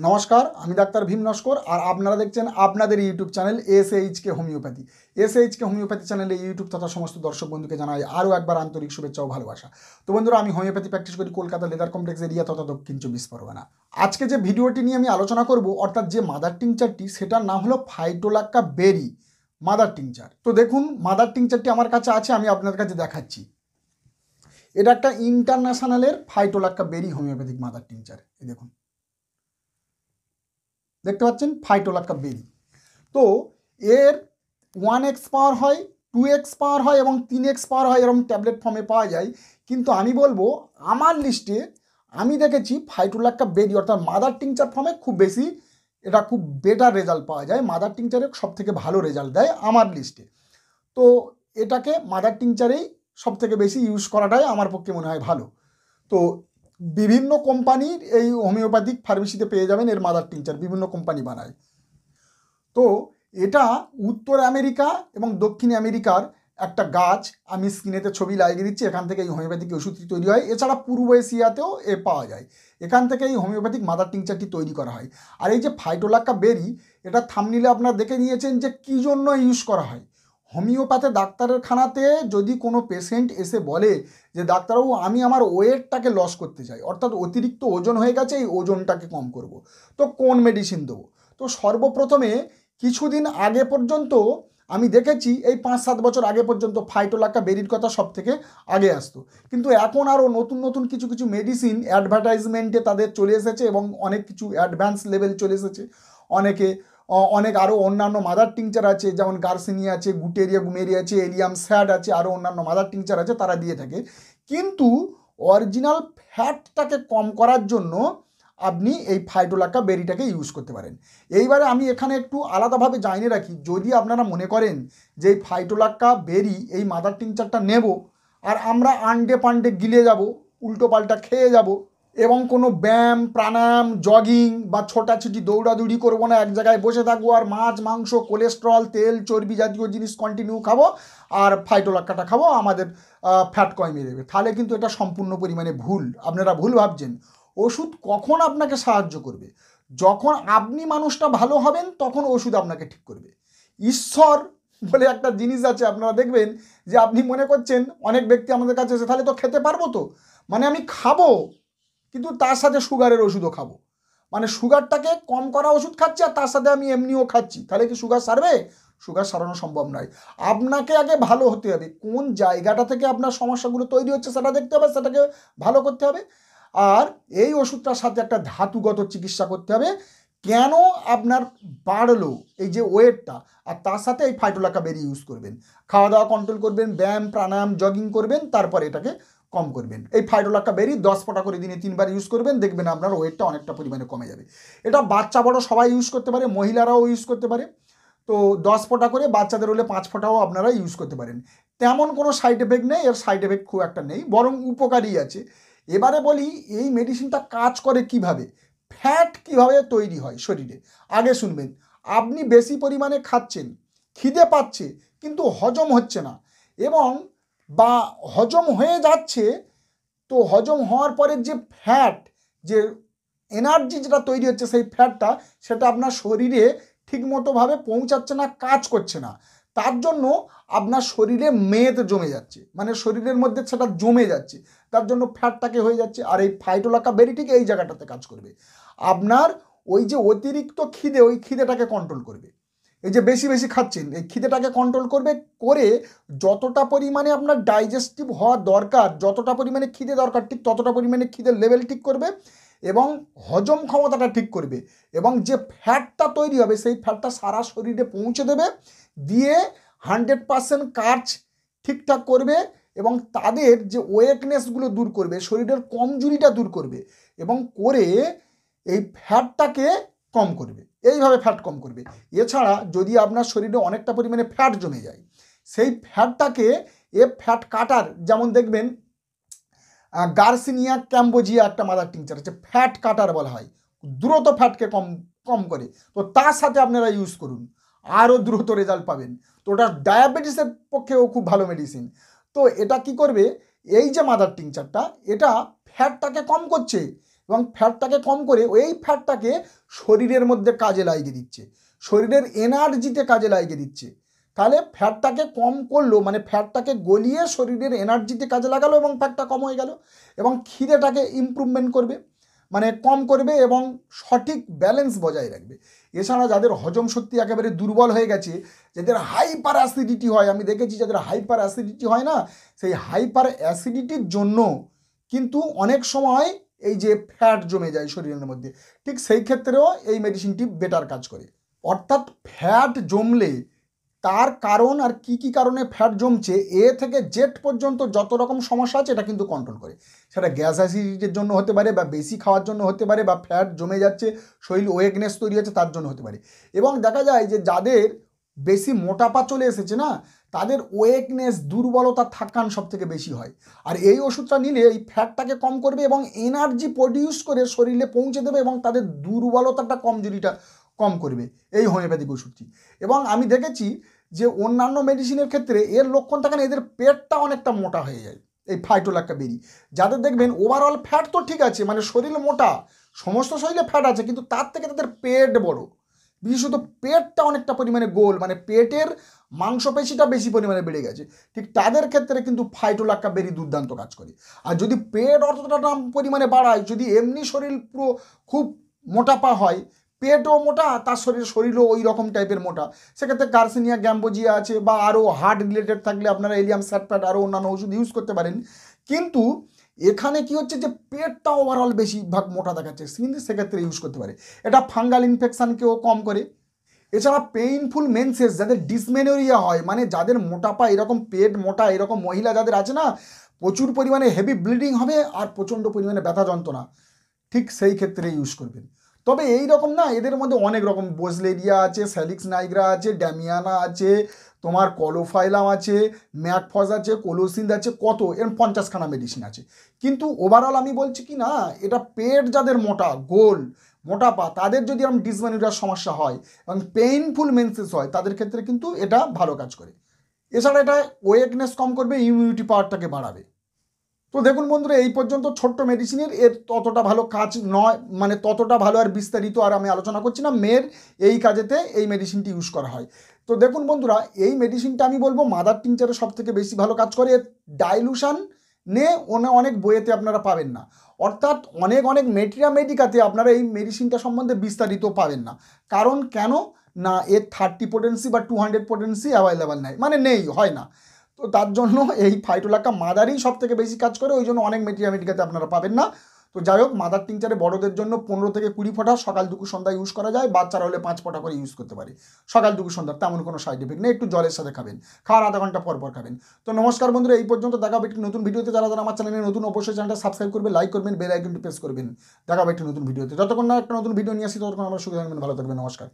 নমস্কার, আমি ডাক্তার ভীম নস্কর আর আপনারা দেখছেন আপনাদের ইউটিউব চ্যানেল এসএইচকে হোমিওপ্যাথি। এসএইচকে হোমিওপ্যাথি চ্যানেলে ইউটিউব তথা সমস্ত দর্শক বন্ধুকে জানাই আরও একবার আন্তরিক শুভেচ্ছা ও ভালোবাসা। তো বন্ধুরা, আমি হোমিওপ্যাথি প্র্যাকটিস করি কলকাতা লেদার কমপ্লেক্স এরিয়া তথা দক্ষিণ 24 পরগনা। আজকে যে ভিডিওটি নিয়ে আমি আলোচনা করব, অর্থাৎ যে মাদার টিংচারটি, সেটার নাম হলো ফাইটোলাক্কা বেরি মাদার টিংচার। তো দেখুন, মাদার টিংচারটি আমার কাছে আছে, আমি আপনার কাছে দেখাচ্ছি। এটা একটা ইন্টারন্যাশনালের ফাইটোলাক্কা বেরি হোমিওপ্যাথিক মাদার টিংচার। এই দেখুন, দেখতে পাচ্ছেন ফাইটোলাক্কা বেরি। তো এর 1x পাওয়ার হয়, 2x পাওয়ার হয় এবং 3x পাওয়ার হয়, এরকম ট্যাবলেট ফর্মে পাওয়া যায়। কিন্তু আমি বলবো, আমার লিস্টে আমি দেখেছি ফাইটোলাক্কা বেরি অর্থাৎ মাদার টিংচার ফর্মে খুব বেশি এটা খুব বেটার রেজাল্ট পাওয়া যায়। মাদার টিংচারে সব থেকে ভালো রেজাল্ট দেয় আমার লিস্টে। তো এটাকে মাদার টিংচারেই সব থেকে বেশি ইউজ করাটাই আমার পক্ষে মনে হয় ভালো। তো বিভিন্ন কোম্পানির এই হোমিওপ্যাথিক ফার্মেসিতে পেয়ে যাবেন এর মাদার টিংচার, বিভিন্ন কোম্পানি বানায়। তো এটা উত্তর আমেরিকা এবং দক্ষিণ আমেরিকার একটা গাছ, আমি স্ক্রিনেতে ছবি লাগিয়ে দিচ্ছি। এখান থেকে এই হোমিওপ্যাথিক ওষুধটি তৈরি হয়। এছাড়া পূর্ব এশিয়াতেও পাওয়া যায়। এখান থেকে এই হোমিওপ্যাথিক মাদার টিংচারটি তৈরি করা হয়। আর এই যে ফাইটোলাক্কা বেরি, এটা থাম্বনেইলে আপনারা দেখে নিয়েছেন যে কী জন্য ইউজ করা হয়। হোমিওপ্যাথি ডাক্তারের খানাতে যদি কোনো পেশেন্ট এসে বলে যে ডাক্তারবাবু, আমি আমার ওয়েটটাকে লস করতে চাই, অর্থাৎ অতিরিক্ত ওজন হয়ে গেছে, এই ওজনটাকে কম করব, তো কোন মেডিসিন দেবো? তো সর্বপ্রথমে কিছুদিন আগে পর্যন্ত আমি দেখেছি, এই 5-7 বছর আগে পর্যন্ত ফাইটোলাক্কা বেরির কথা সব থেকে আগে আসতো। কিন্তু এখন আরও নতুন নতুন কিছু কিছু মেডিসিন অ্যাডভার্টাইজমেন্টে তাদের চলে এসেছে এবং অনেক কিছু অ্যাডভান্স লেভেল চলে এসেছে। অনেক আরও অন্যান্য মাদার টিংচার আছে, যেমন গার্সিনিয়া আছে, গুটেরিয়া গুমেরি আছে, এলিয়াম স্যাড আছে, আরও অন্যান্য মাদার টিংচার আছে, তারা দিয়ে থাকে। কিন্তু অরিজিনাল ফ্যাটটাকে কম করার জন্য আপনি এই ফাইটোলাক্কা বেরিটাকে ইউজ করতে পারেন। এইবারে আমি এখানে একটু আলাদাভাবে জানিয়ে রাখি, যদি আপনারা মনে করেন যে এই ফাইটোলাক্কা বেরি এই মাদার টিংচারটা নেব আর আমরা আন্ডে পান্ডে গিলে যাব, উল্টো পাল্টা খেয়ে যাব এবং কোনো ব্যায়াম প্রাণায়াম জগিং বা ছোটাছুটি দৌড়াদৌড়ি করবো না, এক জায়গায় বসে থাকবো আর মাছ মাংস কোলেস্ট্রল তেল চর্বি জাতীয় জিনিস কন্টিনিউ খাবো আর ফাইটোলাক্কাটা খাবো, আমাদের ফ্যাট কমিয়ে দেবে, তাহলে কিন্তু এটা সম্পূর্ণ পরিমাণে ভুল। আপনারা ভুল ভাবছেন। ওষুধ কখন আপনাকে সাহায্য করবে? যখন আপনি মানুষটা ভালো হবেন, তখন ওষুধ আপনাকে ঠিক করবে। ঈশ্বর বলে একটা জিনিস আছে, আপনারা দেখবেন যে আপনি মনে করছেন, অনেক ব্যক্তি আমাদের কাছে এসে, তাহলে তো খেতে পারবো, তো মানে আমি খাবো কিন্তু তার সাথে সুগারের ওষুধও খাবো, মানে সুগারটাকে কম করা ওষুধ খাচ্ছি আর তার সাথে আমি এমনিও খাচ্ছি, তাহলে কি সুগার সারবে? সুগার সারানো সম্ভব নয়। আপনাকে আগে ভালো হতে হবে, কোন জায়গাটা থেকে আপনার সমস্যাগুলো তৈরি হচ্ছে সেটা দেখতে হবে, সেটাকে ভালো করতে হবে। আর এই ওষুধটার সাথে একটা ধাতুগত চিকিৎসা করতে হবে, কেন আপনার বাড়লো এই যে ওয়েটটা, আর তার সাথে এই ফাইটোলাক্কা বেরি ইউজ করবেন, খাওয়া দাওয়া কন্ট্রোল করবেন, ব্যায়াম প্রাণায়াম জগিং করবেন, তারপরে এটাকে কম করবেন। এই ফাইটোলাক্কা বেরি 10 ফোঁটা করে দিনে 3 বার ইউজ করবেন, দেখবেন আপনার ওয়েটটা অনেকটা পরিমাণে কমে যাবে। এটা বাচ্চা বড় সবাই ইউজ করতে পারে, মহিলারাও ইউজ করতে পারে। তো 10 ফোঁটা করে, বাচ্চাদের হলে 5 ফোঁটাও আপনারা ইউজ করতে পারেন। তেমন কোনো সাইড এফেক্ট নেই, এর সাইড এফেক্ট খুব একটা নেই, বরং উপকারী আছে। এবারে বলি এই মেডিসিনটা কাজ করে কিভাবে, ফ্যাট কিভাবে তৈরি হয় শরীরে। আগে শুনবেন, আপনি বেশি পরিমাণে খাচ্ছেন, খিদে পাচ্ছে কিন্তু হজম হচ্ছে না, এবং বা হজম হয়ে যাচ্ছে, তো হজম হওয়ার পরে যে ফ্যাট, যে এনার্জি যেটা তৈরি হচ্ছে, সেই ফ্যাটটা সেটা আপনার শরীরে ঠিকমতোভাবে পৌঁছাচ্ছে না, কাজ করছে না, তার জন্য আপনার শরীরে মেদ জমে যাচ্ছে, মানে শরীরের মধ্যে সেটা জমে যাচ্ছে, তার জন্য ফ্যাটটাকে হয়ে যাচ্ছে। আর এই ফাইটোলাক্কা বেরি ঠিক এই জায়গাটাতে কাজ করবে, আপনার ওই যে অতিরিক্ত খিদে, ওই খিদেটাকে কন্ট্রোল করবে। এই যে বেশি বেশি খাচ্ছেন, এই খিদেটাকে কন্ট্রোল করবে, করে যতটা পরিমাণে আপনার ডাইজেস্টিভ হওয়া দরকার, যতটা পরিমাণে খিদে দরকার, ঠিক ততটা পরিমাণে খিদের লেভেল ঠিক করবে এবং হজম ক্ষমতাটা ঠিক করবে, এবং যে ফ্যাটটা তৈরি হবে সেই ফ্যাটটা সারা শরীরে পৌঁছে দেবে, দিয়ে 100% কাজ ঠিকঠাক করবে এবং তাদের যে ওয়েকনেসগুলো দূর করবে, শরীরের কমজোরিটা দূর করবে, এবং করে এই ফ্যাটটাকে কম করবে। এইভাবে ফ্যাট কম করবে। এছাড়া যদি আপনার শরীরে অনেকটা পরিমাণে ফ্যাট জমে যায়, সেই ফ্যাটটাকে ফ্যাট কাটার, যেমন দেখবেন গার্সিনিয়া ক্যাম্বোজিয়া একটা মাদার টিংচার আছে, ফ্যাট কাটার বলা হয়, দ্রুত ফ্যাটকে কম কম করে, তো তার সাথে আপনারা ইউজ করুন, আরও দ্রুত রেজাল্ট পাবেন। তো ওটা ডায়াবেটিসের পক্ষেও খুব ভালো মেডিসিন। তো এটা কি করবে, এই যে মাদার টিংচারটা, এটা ফ্যাটটাকে কম করছে, এবং ফ্যাটটাকে কম করে ওই ফ্যাটটাকে শরীরের মধ্যে কাজে লাগিয়ে দিচ্ছে, শরীরের এনার্জিতে কাজে লাগিয়ে দিচ্ছে। তাহলে ফ্যাটটাকে কম করলো, মানে ফ্যাটটাকে গলিয়ে শরীরের এনার্জিতে কাজে লাগালো এবং ফ্যাটটা কম হয়ে গেল। এবং খিদেটাকে ইমপ্রুভমেন্ট করবে, মানে কম করবে এবং সঠিক ব্যালেন্স বজায় রাখবে। এছাড়া যাদের হজম শক্তি একেবারে দুর্বল হয়ে গেছে, যাদের হাইপার অ্যাসিডিটি হয়, আমি দেখেছি যাদের হাইপার অ্যাসিডিটি হয় না, সেই হাইপার অ্যাসিডিটির জন্য কিন্তু অনেক সময় এই যে ফ্যাট জমে যায় শরীরের মধ্যে, ঠিক সেই ক্ষেত্রেও এই মেডিসিনটি বেটার কাজ করে। অর্থাৎ ফ্যাট জমলে তার কারণ আর কি কি কারণে ফ্যাট জমছে এ থেকে জেড পর্যন্ত যত রকম সমস্যা আছে এটা কিন্তু কন্ট্রোল করে। সেটা গ্যাস অ্যাসিডিটির জন্য হতে পারে, বা বেশি খাওয়ার জন্য হতে পারে, বা ফ্যাট জমে যাচ্ছে শরীর ওয়েকনেস তৈরি হচ্ছে তার জন্য হতে পারে। এবং দেখা যায় যে যাদের বেশি মোটাপা চলে এসেছে না, তাদের ওয়েকনেস, দুর্বলতা থাকান সব থেকে বেশি হয়। আর এই ওষুধটা নিলে এই ফ্যাটটাকে কম করবে এবং এনার্জি প্রডিউস করে শরীরে পৌঁছে দেবে এবং তাদের দুর্বলতাটা, কমজোরিটা কম করবে এই হোমিওপ্যাথিক ওষুধটি। এবং আমি দেখেছি যে অন্যান্য মেডিসিনের ক্ষেত্রে এর লক্ষণ থাকে না, এদের পেটটা অনেকটা মোটা হয়ে যায় এই ফাইটোল্যাক্কাবেরি। যাদের দেখবেন ওভারঅল ফ্যাট তো ঠিক আছে, মানে শরীর মোটা, সমস্ত শরীরে ফ্যাট আছে, কিন্তু তার থেকে তাদের পেট বড়, বিশেষত পেটটা অনেকটা পরিমাণে গোল, মানে পেটের মাংসপেশিটা বেশি পরিমাণে বেড়ে গেছে, ঠিক তাদের ক্ষেত্রে কিন্তু ফাইটোল্যাক্কাবেরি দুর্দান্ত কাজ করে। আর যদি পেট অতটা পরিমাণে বাড়ায়, যদি এমনি শরীর পুরো খুব মোটাপা হয়, পেটও মোটা, তার শরীরও ওই রকম টাইপের মোটা, সেক্ষেত্রে গার্সিনিয়া গ্যাম্বোজিয়া আছে, বা আরও হার্ট রিলেটেড থাকলে আপনারা এলিয়াম স্যাটপ্যাট আরও অন্যান্য ওষুধ ইউজ করতে পারেন। কিন্তু এখানে কি হচ্ছে যে পেটটা ওভারঅল বেশিরভাগ মোটা দেখাচ্ছে, কিন্তু সেক্ষেত্রে ইউজ করতে পারে। এটা ফাঙ্গাল ইনফেকশানকেও কম করে। এছাড়া পেইনফুল মেন্সেস, যাদের ডিসমেনোরিয়া হয়, মানে যাদের মোটাপা এরকম, পেট মোটা এরকম মহিলা যাদের আছে না, প্রচুর পরিমাণে হেভি ব্লিডিং হবে আর প্রচণ্ড পরিমাণে ব্যথা যন্ত্রণা, ঠিক সেই ক্ষেত্রে ইউজ করবেন। তবে এই রকম না, এদের মধ্যে অনেক রকম বোজলেরিয়া আছে, স্যালিক্স নাইগ্রা আছে, ড্যামিয়ানা আছে, তোমার কলোফাইলাম আছে, ম্যাকফজ আছে, কোলোসিন আছে, কত এর 50খানা মেডিসিন আছে। কিন্তু ওভারঅল আমি বলছি কি না, এটা পেট যাদের মোটা, গোল, মোটাপা, তাদের যদি এরকম ডিসমেনোরিয়ার সমস্যা হয় এবং পেইনফুল মেন্সেস হয়, তাদের ক্ষেত্রে কিন্তু এটা ভালো কাজ করে। এছাড়া এটা ওয়েকনেস কম করবে, ইমিউনিটি পাওয়ারটাকে বাড়াবে। তো দেখুন বন্ধুরা, এই পর্যন্ত ছোট্ট মেডিসিনের এর ততটা ভালো কাজ নয়, মানে ততটা ভালো আর বিস্তারিত আর আমি আলোচনা করছি না। মেয়ের এই কাজেতে এই মেডিসিনটি ইউজ করা হয়। তো দেখুন বন্ধুরা, এই মেডিসিনটা আমি বলবো মাদার টিংচারে সব থেকে বেশি ভালো কাজ করে। এর ডাইলুশন অনেক বইয়েতে আপনারা পাবেন না, অর্থাৎ অনেক মেটেরিয়া মেডিকাতে আপনারা এই মেডিসিনটা সম্বন্ধে বিস্তারিত পাবেন না। কারণ কেন না, এর 30 পোটেন্সি বা 200 পোটেন্সি অ্যাভেলেবেল নেই, মানে নেই, হয় না। তো তার জন্য এই ফাইটোলাক্কা মাদারই সব থেকে বেশি কাজ করে, ওই জন্য অনেক মেটেরিয়া মেডিকাতে আপনারা পাবেন না। তো যাই হোক, মাদার টিংচারে বড়দের জন্য 15 থেকে 20 ফোঁটা সকাল দুপুর সন্ধ্যা ইউজ করা যায়, বাচ্চারা হলে 5 ফোঁটা করে ইউজ করতে পারে সকাল দুপুর সন্ধ্যা, তেমন কোনো সাইড এফেক্ট নেই। একটু জলের সাথে খাবেন, খাওয়ার আধা ঘন্টা পর পর খাবেন। তো নমস্কার বন্ধুরা, এই পর্যন্ত দেখা হবে একটি নতুন ভিডিওতে। যারা আমার চ্যানেলে নতুন, অবশ্যই চ্যানেলটা সাবস্ক্রাইব করবেন, লাইক করবেন, বেল আইকনটি প্রেস করবেন। দেখা হবে একটি নতুন ভিডিওতে। যতক্ষণ না একটা নতুন ভিডিও নিয়ে আসি, ততক্ষণ আমরা সুখে থাকবেন, ভালো থাকবেন। নমস্কার।